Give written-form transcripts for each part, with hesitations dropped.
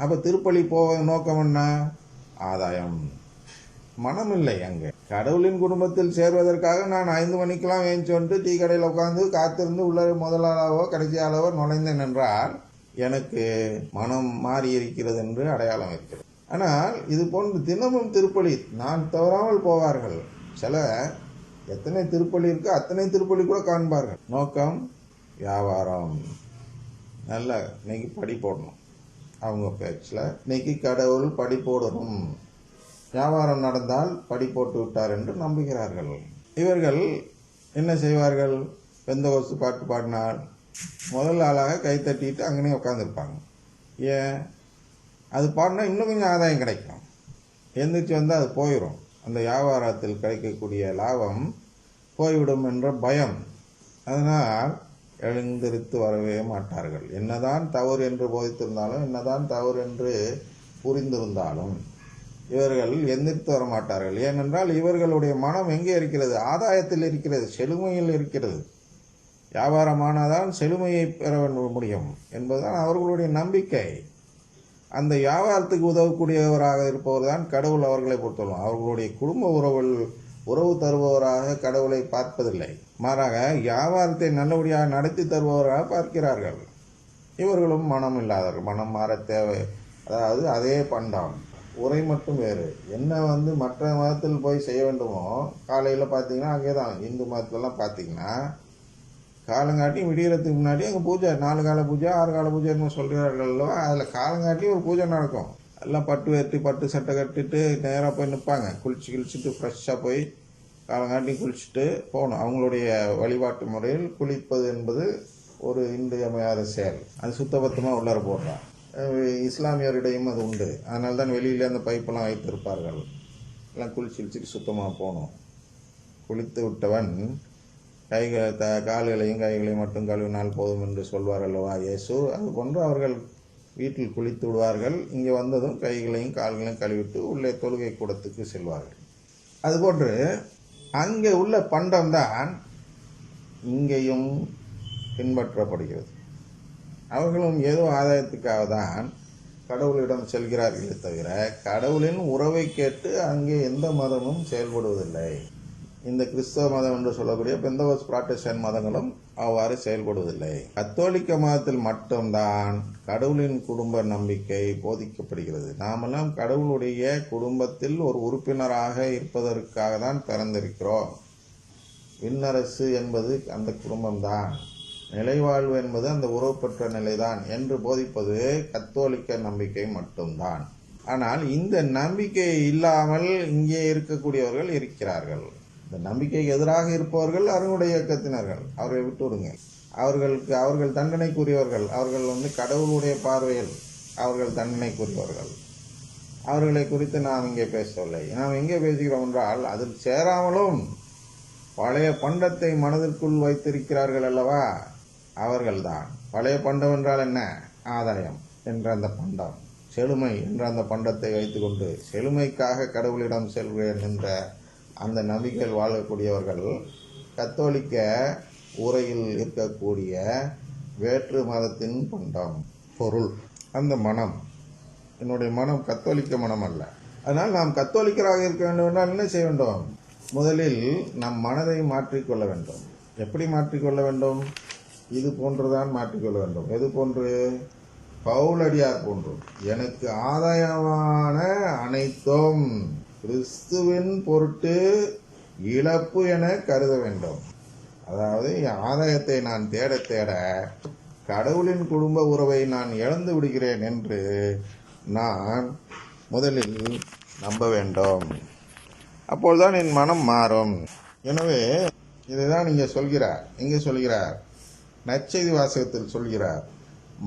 அப்போ திருப்பலி போக நோக்கம் என்ன? ஆதாயம். மனம் இல்லை. அங்கே கடவுளின் குடும்பத்தில் சேர்வதற்காக நான் 5 மணிக்கெல்லாம் ஏஞ்சி வந்து டீ கடையில் உட்காந்து காத்திருந்து உள்ள முதலாளவோ கடைசியாளவோ நுழைந்தேன் என்றால் எனக்கு மனம் மாறி இருக்கிறது என்று அடையாளம் இருக்கிறது. ஆனால் இது போன்று தினமும் திருப்பலி நான் தவறாமல் போவார்கள். சில எத்தனை திருப்பலி இருக்கோ அத்தனை திருப்பலி கூட காண்பார்கள். நோக்கம் வியாபாரம். நல்ல இன்னைக்கு படி போடணும், அவங்க பேச்சில் இன்னைக்கு கடவுள் படி போடணும், வியாபாரம் நடந்தால் படி போட்டு விட்டார் என்று நம்புகிறார்கள். இவர்கள் என்ன செய்வார்கள்? பெந்தகோஸ்து பாட்டு பாடினால் முதல் ஆளாக கை தட்டிட்டு அங்கனே உட்காந்துருப்பாங்க. ஏன்? அது பாடினா இன்னும் கொஞ்சம் ஆதாயம் கிடைக்கும். எந்திரிச்சு வந்தால் அது போயிடும். அந்த வியாபாரத்தில் கிடைக்கக்கூடிய லாபம் போய்விடும் என்ற பயம். அதனால் எழுந்திருத்து வரவே மாட்டார்கள். என்னதான் தவறு என்று போதித்திருந்தாலும், என்னதான் தவறு என்று புரிந்திருந்தாலும் இவர்கள் எந்திரித்து வர மாட்டார்கள். ஏனென்றால் இவர்களுடைய மனம் எங்கே இருக்கிறது? ஆதாயத்தில் இருக்கிறது, செழுமையில் இருக்கிறது. வியாபாரமானதான் செழுமையை பெற முடியும் என்பதுதான் அவர்களுடைய நம்பிக்கை. அந்த வியாபாரத்துக்கு உதவக்கூடியவராக இருப்பவர் தான் கடவுள் அவர்களை பொறுத்தவரை. அவர்களுடைய குடும்ப உறவு தருபவராக கடவுளை பார்ப்பதில்லை. மாறாக வியாபாரத்தை நல்லபடியாக நடத்தி தருபவராக பார்க்கிறார்கள். இவர்களும் மனம் இல்லாதவர்கள். மனம் மாற தேவை. அதாவது அதே பண்டம், உரை மட்டும் வேறு. என்ன மற்ற மதத்தில் போய் செய்ய வேண்டுமோ காலையில் பார்த்தீங்கன்னா அங்கே தான். இந்து மதத்திலலாம் பார்த்தீங்கன்னா காலங்காட்டி விடியறதுக்கு முன்னாடி அங்கே பூஜை, 4 கால பூஜை 6 கால பூஜைன்னு சொல்கிறார்கள் அல்லவா? அதில் காலங்காட்டி ஒரு பூஜை நடக்கும். எல்லாம் பட்டு வெட்டி பட்டு சட்டை கட்டிட்டு நேராக போய் நிற்பாங்க. குளிச்சுட்டு ஃப்ரெஷ்ஷாக போய் காலங்காட்டி குளிச்சுட்டு போகணும். அவங்களுடைய வழிபாட்டு முறையில் குளிப்பது என்பது ஒரு இன்றியமையாத செயல். அது சுத்தபத்தமாக உள்ளார போடுறான். இஸ்லாமியரிடையும் அது உண்டு. அதனால தான் வெளியில் அந்த பைப்பெல்லாம் வைத்திருப்பார்கள். எல்லாம் குளிச்சுட்டு சுத்தமாக போகணும். குளித்து விட்டவன் கால்களையும் கைகளையும் மட்டும் கழுவினால் போதும் என்று சொல்வார் அல்லவா இயேசு? அதுபோன்று அவர்கள் வீட்டில் குளித்து விடுவார்கள். இங்கே வந்ததும் கைகளையும் கால்களையும் கழுவிட்டு உள்ளே தொழுகை கூடத்துக்கு செல்வார்கள். அதுபோன்று அங்கே உள்ள பண்டம்தான் இங்கேயும் பின்பற்றப்படுகிறது. அவர்களும் ஏதோ ஆதாயத்துக்காக தான் கடவுளிடம் செல்கிறார்களே தவிர கடவுளின் உறவை கேட்டு அங்கே எந்த மதமும் செயல்படுவதில்லை. இந்த கிறிஸ்தவ மதம் என்று சொல்லக்கூடிய பெந்தகோஸ்து புராட்டஸ்டன்ட் மதங்களும் அவ்வாறு செயல்படுவதில்லை. கத்தோலிக்க மதத்தில் மட்டும்தான் கடவுளின் குடும்ப நம்பிக்கை போதிக்கப்படுகிறது. நாமெல்லாம் கடவுளுடைய குடும்பத்தில் ஒரு உறுப்பினராக இருப்பதற்காக தான் பிறந்திருக்கிறோம். விண்ணரசு என்பது அந்த குடும்பம்தான், நிலைவாழ்வு என்பது அந்த உறவுப்பற்ற நிலைதான் என்று போதிப்பது கத்தோலிக்க நம்பிக்கை மட்டும்தான். ஆனால் இந்த நம்பிக்கை இல்லாமல் இங்கே இருக்கக்கூடியவர்கள் இருக்கிறார்கள். இந்த நம்பிக்கைக்கு எதிராக இருப்பவர்கள் அருணுடைய இயக்கத்தினர்கள். அவர்களை விட்டு விடுங்க. அவர்கள் தண்டனைக்குரியவர்கள். அவர்கள் கடவுளுடைய பார்வையில் அவர்கள் தண்டனைக்குரியவர்கள். அவர்களை குறித்து நாம் இங்கே பேசவில்லை. நாம் எங்கே பேசுகிறோம் என்றால் அதில் சேராமலும் பழைய பண்டத்தை மனதிற்குள் வைத்திருக்கிறார்கள் அல்லவா? அவர்கள்தான். பழைய பண்டம் என்றால் என்ன? ஆதாயம் என்ற அந்த பண்டம், செழுமை என்ற அந்த பண்டத்தை வைத்துக்கொண்டு செழுமைக்காக கடவுளிடம் செல்கிறேன் என்ற அந்த நம்பிக்கையில் வாழக்கூடியவர்கள் கத்தோலிக்க உரையில் இருக்கக்கூடிய வேற்று மதத்தின் பண்டம், பொருள், அந்த மனம். என்னுடைய மனம் கத்தோலிக்க மனம் அல்ல. அதனால் நாம் கத்தோலிக்கராக இருக்க வேண்டும் என்றால் என்ன செய்ய வேண்டும்? முதலில் நம் மனதை மாற்றிக்கொள்ள வேண்டும். எப்படி மாற்றிக்கொள்ள வேண்டும்? இது போன்றுதான் மாற்றிக்கொள்ள வேண்டும். எது போன்று? பவுலடியார் போன்று எனக்கு ஆதாயமான அனைத்தும் கிறிஸ்துவின் பொருட்டு இழப்பு என கருத வேண்டும். அதாவது ஆதாயத்தை நான் தேட தேட கடவுளின் குடும்ப உறவை நான் இழந்து விடுகிறேன் என்று நான் முதலில் நம்ப வேண்டும். அப்போதுதான் என் மனம் மாறும். எனவே இதைதான் இங்கே சொல்கிறார். நற்செய்தி வாசகத்தில் சொல்கிறார்.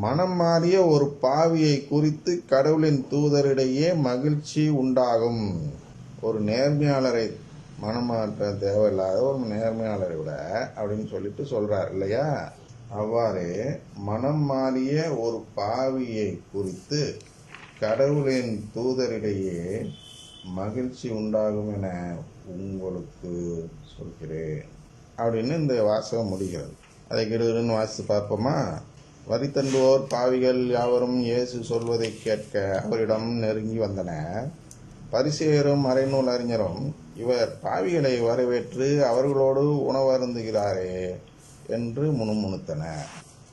மனம் மாறிய ஒரு பாவியை குறித்து கடவுளின் தூதரிடையே மகிழ்ச்சி உண்டாகும். ஒரு நேர்மையாளரை மனமாற்ற தேவையில்லாத ஒரு நேர்மையாளரை விட அப்படின்னு சொல்லிட்டு சொல்றார் இல்லையா? அவ்வாறே மனம் மாறிய ஒரு பாவியை குறித்து கடவுளின் தூதரிடையே மகிழ்ச்சி உண்டாகும் என உங்களுக்கு சொல்கிறேன் அப்படின்னு இந்த வாசகம் முடிகிறது. அதை கிடுன்னு வாசித்து பார்ப்போமா? வரி தண்டுவோர் பாவிகள் யாவரும் இயேசு சொல்வதை கேட்க அவரிடம் நெருங்கி வந்தனர். பரிசேயரும் மறைநூல் அறிஞரும், இவர் பாவிகளை வரவேற்று அவர்களோடு உணவருந்துகிறாரே என்று முணுமுணுத்தனர்.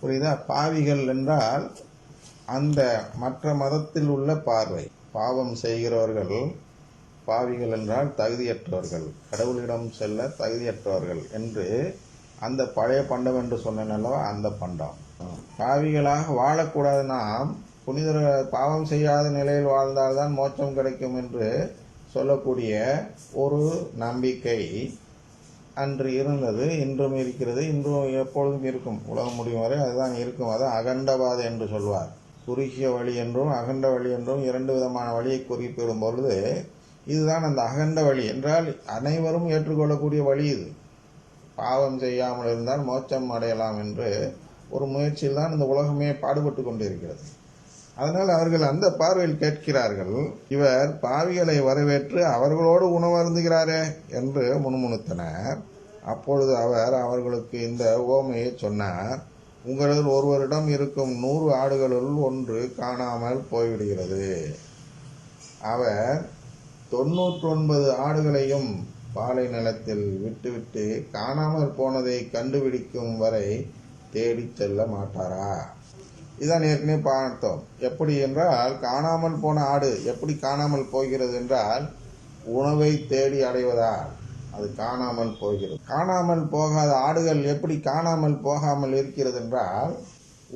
புரியுதா? பாவிகள் என்றால் அந்த மற்ற மதத்தில் உள்ள பார்வை. பாவம் செய்கிறவர்கள் பாவிகள் என்றால் தகுதியற்றவர்கள், கடவுளிடம் செல்ல தகுதியற்றவர்கள் என்று அந்த பழைய பண்டம் என்று சொன்னனல்லவா, அந்த பண்டம். பாவிகளாக வாழக்கூடாது. நாம் புனிதர் பாவம் செய்யாத நிலையில் வாழ்ந்தால்தான் மோட்சம் கிடைக்கும் என்று சொல்லக்கூடிய ஒரு நம்பிக்கை அன்று இருந்தது, இன்றும் இருக்கிறது, இன்றும் எப்பொழுதும் இருக்கும், உலகம் முடியும் வரை அதுதான் இருக்கும். அது அகண்டவாத என்று சொல்வார். குறுகிய வழி என்றும் அகண்ட வழி என்றும் இரண்டு விதமான வழியை குறிப்பிடும் பொழுது இதுதான் அந்த அகண்ட வழி என்றால் அனைவரும் ஏற்றுக்கொள்ளக்கூடிய வழி. இது பாவம் செய்யாமல் இருந்தால் மோட்சம் அடையலாம் என்று ஒரு முயற்சியில் தான் இந்த உலகமே பாடுபட்டு கொண்டிருக்கிறது. அதனால் அவர்கள் அந்த பார்வையில் கேட்கிறார்கள், இவர் பாவிகளை வரவேற்று அவர்களோடு உணவருந்துகிறாரே என்று முணுமுணுத்தனர். அப்பொழுது அவர் அவர்களுக்கு இந்த உவமையை சொன்னார். உங்களில் ஒருவரிடம் இருக்கும் 100 ஆடுகளுள் ஒன்று காணாமல் போய்விடுகிறது. அவர் 99 ஆடுகளையும் பாலை நிலத்தில் விட்டுவிட்டு காணாமல் போனதை கண்டுபிடிக்கும் வரை தேடிச் செல்ல மாட்டாரா? இதான் ஏற்கனவே பார்த்தோம். எப்படி என்றால், காணாமல் போன ஆடு எப்படி காணாமல் போகிறது என்றால், உணவை தேடி அடைவதால் அது காணாமல் போகிறது. காணாமல் போகாத ஆடுகள் எப்படி காணாமல் போகாமல் இருக்கிறது என்றால்,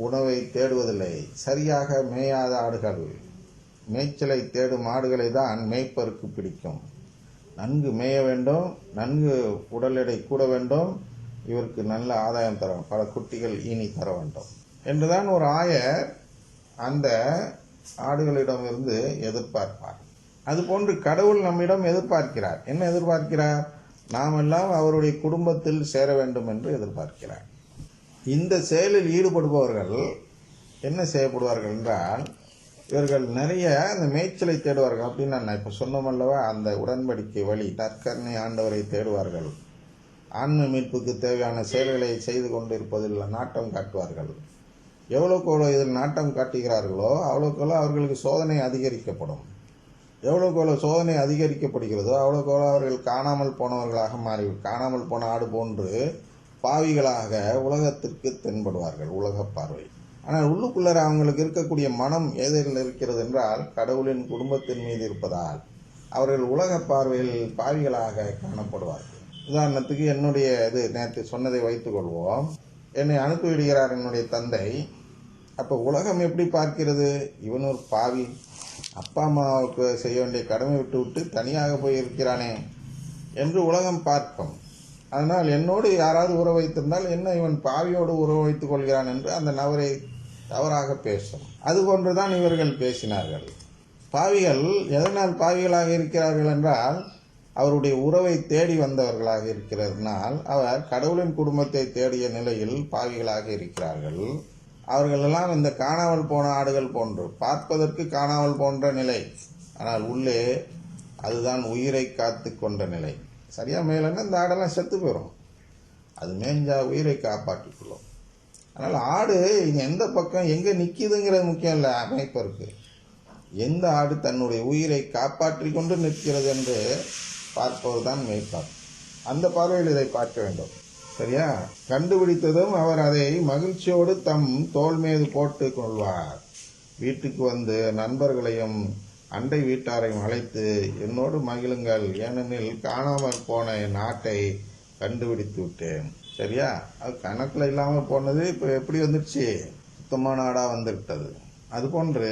உணவை தேடுவதில்லை. சரியாக மேயாத ஆடுகள், மேய்ச்சலை தேடும் ஆடுகளை தான் மேய்ப்பருக்கு பிடிக்கும். நன்கு மேய வேண்டும், நன்கு உடல் எடை கூட வேண்டும், இவருக்கு நல்ல ஆதாயம் தர, பல குட்டிகள் ஈனி தர வேண்டும் என்றுதான் ஒரு ஆயர் அந்த ஆடுகளிடமிருந்து எதிர்பார்ப்பார். அதுபோன்று கடவுள் நம்மிடம் எதிர்பார்க்கிறார். என்ன எதிர்பார்க்கிறார்? நாம் எல்லாம் அவருடைய குடும்பத்தில் சேர வேண்டும் என்று எதிர்பார்க்கிறார். இந்த செயலில் ஈடுபடுபவர்கள் என்ன செய்யப்படுவார்கள் என்றால், இவர்கள் நிறைய அந்த மேய்ச்சலை தேடுவார்கள். அப்படின்னு நான் இப்போ சொன்னோமல்லவா, அந்த உடன்படிக்கை வழி தற்கருணை ஆண்டவரை தேடுவார்கள். ஆன்ம மீட்புக்கு தேவையான செயல்களை செய்து கொண்டிருப்பதில் நாட்டம் காட்டுவார்கள். எவ்வளோக்கு இதில் நாட்டம் காட்டுகிறார்களோ அவ்வளோக்கு அவர்களுக்கு சோதனை அதிகரிக்கப்படும். எவ்வளோக்கு சோதனை அதிகரிக்கப்படுகிறதோ அவ்வளோக்கு அவர்கள் காணாமல் போனவர்களாக மாறி, காணாமல் போன ஆடு போன்று பாவிகளாக உலகத்திற்கு தென்படுவார்கள், உலக பார்வை. ஆனால் உள்ளுக்குள்ளே அவங்களுக்கு இருக்கக்கூடிய மனம் ஏதில் இருக்கிறது என்றால், கடவுளின் குடும்பத்தின் மீது இருப்பதால் அவர்கள் உலக பார்வையில் பாவிகளாக காணப்படுவார்கள். உதாரணத்துக்கு என்னுடைய நேற்று சொன்னதை வைத்துக் கொள்வோம். என்னை அனுப்பிவிடுகிறார் என்னுடைய தந்தை. அப்போ உலகம் எப்படி பார்க்கிறது? இவன் ஒரு பாவி, அப்பா அம்மாவுக்கு செய்ய வேண்டிய கடமை விட்டு விட்டு தனியாக போய் இருக்கிறானே என்று உலகம் பார்க்கும். அதனால் என்னோடு யாராவது உறவு வைத்திருந்தால் என்ன இவன் பாவியோடு உறவு வைத்துக் கொள்கிறான் என்று அந்த நபரை தவறாக பேசும். அதுபோன்றுதான் இவர்கள் பேசினார்கள். பாவிகள் எதனால் பாவிகளாக இருக்கிறார்கள் என்றால், அவருடைய உறவை தேடி வந்தவர்களாக இருக்கிறதுனால் அவர் கடவுளின் குடும்பத்தை தேடிய நிலையில் பாவிகளாக இருக்கிறார்கள். அவர்களெல்லாம் இந்த காணாமல் போன ஆடுகள் போன்று, பார்ப்பதற்கு காணாமல் போன்ற நிலை, ஆனால் உள்ளே அதுதான் உயிரை காத்து கொண்ட நிலை. சரியா மேலன்னா இந்த ஆடெல்லாம் செத்து போயிடும், அது மேஞ்சா உயிரை காப்பாற்றிக்கொள்ளும். அதனால் ஆடு எந்த பக்கம் எங்கே நிற்கிதுங்கிறது முக்கியம் இல்லை, அமைப்பருக்கு எந்த ஆடு தன்னுடைய உயிரை காப்பாற்றி கொண்டு நிற்கிறது என்று பார்ப்பவர் தான் மேய்ப்பார். அந்த பார்வையில் இதை பார்க்க வேண்டும். சரியா? கண்டுபிடித்ததும் அவர் அதை மகிழ்ச்சியோடு தம் தோள் மீது போட்டு கொள்வார். வீட்டுக்கு வந்து நண்பர்களையும் அண்டை வீட்டாரையும் அழைத்து, என்னோடு மகிழுங்கள், ஏனெனில் காணாமல் போன என் ஆட்டை கண்டுபிடித்து விட்டேன். சரியா? அது கணக்கில் இல்லாமல் போனது இப்போ எப்படி வந்துடுச்சு? சுத்தமான ஆடாக வந்துவிட்டது. அதுபோன்று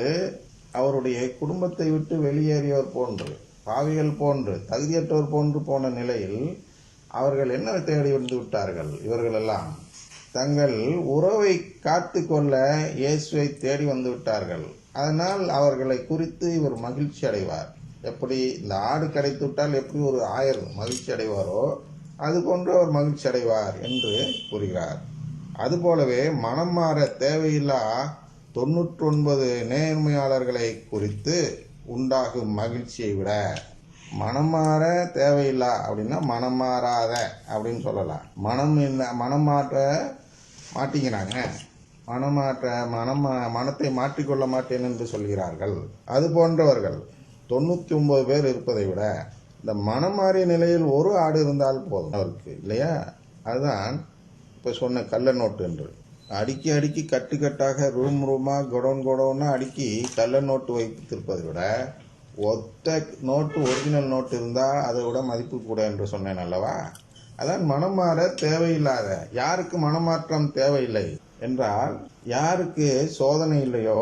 அவருடைய குடும்பத்தை விட்டு வெளியேறியவர் போன்று, பாவிகள் போன்று, தகுதியற்றவர் போன்று போன நிலையில் அவர்கள் என்ன தேடி வந்து விட்டார்கள்? இவர்களெல்லாம் தங்கள் உறவை காத்து கொள்ள இயேசுவை தேடி வந்து விட்டார்கள். அதனால் அவர்களை குறித்து இவர் மகிழ்ச்சி அடைவார். எப்படி இந்த ஆடு கிடைத்து விட்டால் எப்படி ஒரு ஆயர் மகிழ்ச்சி அடைவாரோ அதுபோன்று அவர் மகிழ்ச்சி அடைவார் என்று கூறுகிறார். அதுபோலவே மனம் மாற தேவையில்லா 99 நேர்மையாளர்களை குறித்து உண்டாகும் மகிழ்ச்சியை விட, மனம் மாற தேவையில்லா அப்படின்னா மனம் மாறாத அப்படின்னு சொல்லலாம். மனம் மாற்ற மாட்டிக்கிறாங்க, மனத்தை மாற்றிக்கொள்ள மாட்டேன் என்று சொல்கிறார்கள். அது போன்றவர்கள் 99 பேர் இருப்பதை விட இந்த மனம் மாறிய நிலையில் ஒரு ஆடு இருந்தால் போதும் அவருக்கு, இல்லையா? அதுதான் இப்போ சொன்ன கள்ள நோட்டு என்று. அடுக்கி அடுக்கி கட்டுக்கட்டாக ரூமாக கொடோன்னா அடுக்கி கள்ள நோட்டு வைத்திருப்பதை விட ஒத்த நோட்டு ஒரிஜினல் நோட்டு இருந்தால் அதை விட மதிப்பு கூட என்று சொன்னேன் அல்லவா? அதான் மனம் மாற தேவையில்லாத, யாருக்கு மனமாற்றம் தேவையில்லை என்றால், யாருக்கு சோதனை இல்லையோ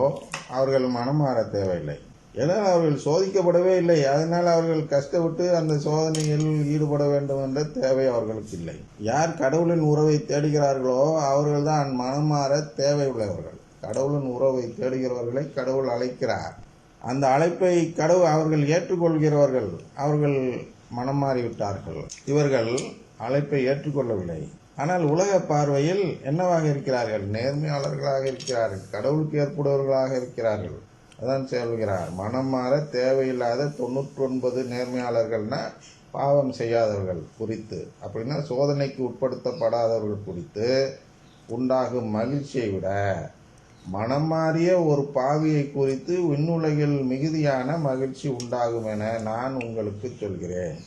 அவர்கள் மனம் மாற தேவையில்லை. ஏன்னா அவர்கள் சோதிக்கப்படவே இல்லை, அதனால் அவர்கள் கஷ்டப்பட்டு அந்த சோதனையில் ஈடுபட வேண்டும் என்ற தேவை அவர்களுக்கு இல்லை. யார் கடவுளின் உறவை தேடுகிறார்களோ அவர்கள் தான் மனம் மாற தேவை உள்ளவர்கள். கடவுளின் உறவை தேடுகிறவர்களை கடவுள் அழைக்கிறார். அந்த அழைப்பை அவர்கள் ஏற்றுக்கொள்கிறவர்கள் அவர்கள் மனம் மாறிவிட்டார்கள். இவர்கள் அழைப்பை ஏற்றுக்கொள்ளவில்லை. ஆனால் உலக பார்வையில் என்னவாக இருக்கிறார்கள்? நேர்மையாளர்களாக இருக்கிறார்கள், கடவுளுக்கு ஏற்புடையவர்களாக இருக்கிறார்கள். அதான் சொல்கிறார், மனம் மாற தேவையில்லாத 99 நேர்மையாளர்கள்னா பாவம் செய்யாதவர்கள் குறித்து, அப்படின்னா சோதனைக்கு உட்படுத்தப்படாதவர்கள் குறித்து உண்டாகும் மகிழ்ச்சியை விட மனம் மாறிய ஒரு பாவியை குறித்து விண்ணுலகில் மிகுதியான மகிழ்ச்சி உண்டாகும் என நான் உங்களுக்கு சொல்கிறேன்.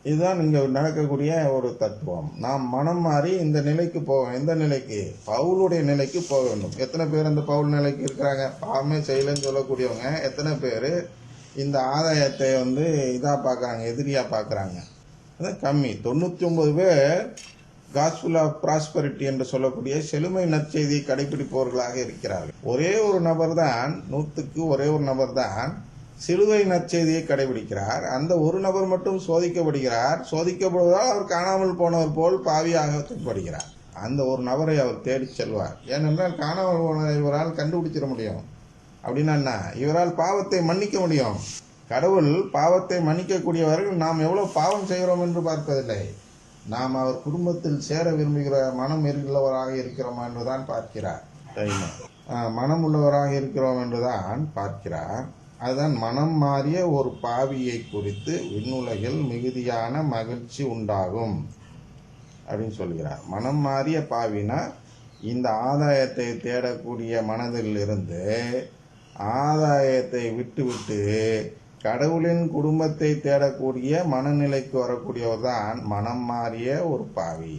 இதுதான் இங்கே நடக்கக்கூடிய ஒரு தத்துவம். நாம் மனம் மாறி இந்த நிலைக்கு போவோம். எந்த நிலைக்கு? பவுலுடைய நிலைக்கு போக வேண்டும். எத்தனை பேர் அந்த பவுல் நிலைக்கு இருக்கிறாங்க? பாவமே செய்யலன்னு சொல்லக்கூடியவங்க எத்தனை பேர் இந்த ஆதாயத்தை இதாக பார்க்குறாங்க, எதிரியாக பார்க்குறாங்க? அதான் கம்மி. 99 பேர் காஸ்பல் ஆஃப் ப்ராஸ்பரிட்டி என்று சொல்லக்கூடிய செழுமை நற்செய்தியை கடைபிடிப்பவர்களாக இருக்கிறார்கள். ஒரே ஒரு நபர் தான், 100க்கு ஒரே ஒரு நபர் தான் சிலுவை நற்செய்தியை கடைபிடிக்கிறார். அந்த ஒரு நபர் மட்டும் சோதிக்கப்படுகிறார். சோதிக்கப்படுவதால் அவர் காணாமல் போனவர் போல் பாவியாக படுகிறார். அந்த ஒரு நபரை அவர் தேடி செல்வார். ஏனென்றால் காணாமல் போன இவரால் கண்டுபிடிச்சிட முடியும். அப்படின்னா என்ன? இவரால் பாவத்தை மன்னிக்க முடியும். கடவுள் பாவத்தை மன்னிக்கக்கூடியவர்கள் நாம் எவ்வளவு பாவம் செய்கிறோம் என்று பார்ப்பதில்லை. நாம் அவர் குடும்பத்தில் சேர விரும்புகிற மனம் உள்ளவராக இருக்கிறோமா என்றுதான் பார்க்கிறார். மனம் உள்ளவராக இருக்கிறோம் என்றுதான் பார்க்கிறார். அதுதான் மனம் மாறிய ஒரு பாவியை குறித்து விண்ணுலகில் மிகுதியான மகிழ்ச்சி உண்டாகும் அப்படின்னு சொல்கிறார். மனம் மாறிய பாவினா இந்த ஆதாயத்தை தேடக்கூடிய மனதில் இருந்து ஆதாயத்தை விட்டு கடவுளின் குடும்பத்தை தேடக்கூடிய மனநிலைக்கு வரக்கூடியவர் தான் மனம் மாறிய ஒரு பாவி.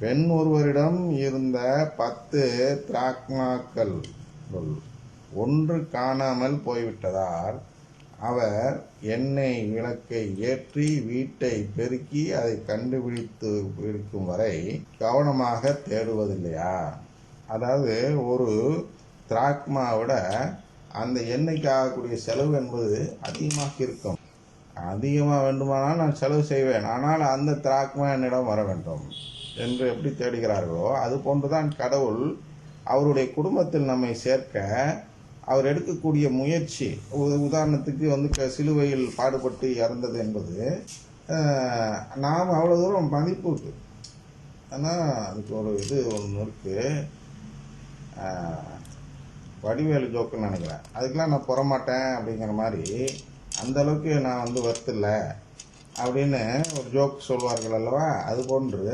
பெண் ஒருவரிடம் இருந்த 10 திராக்மாக்கள் ஒன்று காணாமல் போய்விட்டதால் அவர் எண்ணெய் விளக்கை ஏற்றி வீட்டை பெருக்கி அதை கண்டுபிடித்து இருக்கும் வரை கவனமாக தேடுவதில்லையா? அதாவது ஒரு திராக்மாவோட அந்த எண்ணெய்க்கு ஆகக்கூடிய செலவு என்பது அதிகமாக இருக்கும். அதிகமாக வேண்டுமானால் நான் செலவு செய்வேன், ஆனால் அந்த திராக்மா என்னிடம் வர வேண்டும் என்று எப்படி தேடுகிறார்களோ அது போன்றுதான் கடவுள் அவருடைய குடும்பத்தில் நம்மை சேர்க்க அவர் எடுக்கக்கூடிய முயற்சி. உதாரணத்துக்கு சிலுவையில் பாடுபட்டு இறந்தது என்பது நாம் அவ்வளோ தூரம் மதிப்புக்கு. ஆனால் அதுக்கு ஒரு ஒன்று இருக்குது, வடிவேலு ஜோக்குன்னு நினைக்கிறேன். அதுக்கெலாம் நான் புறமாட்டேன் அப்படிங்கிற மாதிரி, அந்தளவுக்கு நான் வருத்தில்ல அப்படின்னு ஒரு ஜோக் சொல்வார்கள் அல்லவா? அதுபோன்று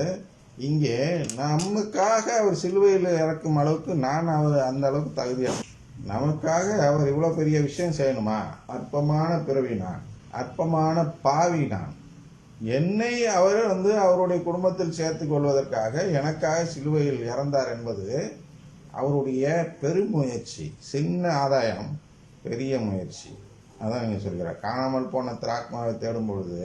இங்கே நமக்காக அவர் சிலுவையில் இறக்கும் அளவுக்கு நான் அந்த அளவுக்கு தகுதியாக, நமக்காக அவர் இவ்வளோ பெரிய விஷயம் செய்யணுமா? அற்பமான பிறவி நான், அற்பமான பாவி நான். என்னை அவர் அவருடைய குடும்பத்தில் சேர்த்து கொள்வதற்காக எனக்காக சிலுவையில் இறந்தார் என்பது அவருடைய பெருமுயற்சி. சின்ன ஆதாயம் பெரிய முயற்சி. அதான் நீங்கள் சொல்கிறார். காணாமல் போன திராக்மாவை தேடும் பொழுது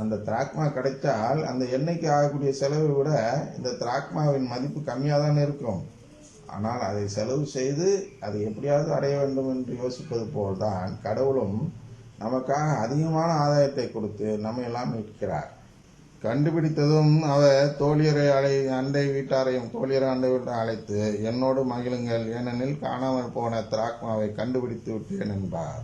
அந்த திராக்மா கிடைத்தால் அந்த எண்ணெய்க்கு ஆகக்கூடிய செலவை விட இந்த திராக்மாவின் மதிப்பு கம்மியாக தான் இருக்கும். ஆனால் அதை செலவு செய்து அதை எப்படியாவது அடைய வேண்டும் என்று யோசிப்பது போல்தான் கடவுளும் நமக்காக அதிகமான ஆதாயத்தை கொடுத்து நம்ம எல்லாம் மீட்கிறார். கண்டுபிடித்ததும் அவர் தோழியரை அண்டை வீட்டாரையும் அழைத்து என்னோடு மகிழுங்கள், ஏனெனில் காணாமல் போன திராக்மாவை கண்டுபிடித்து விட்டேன் என்பார்.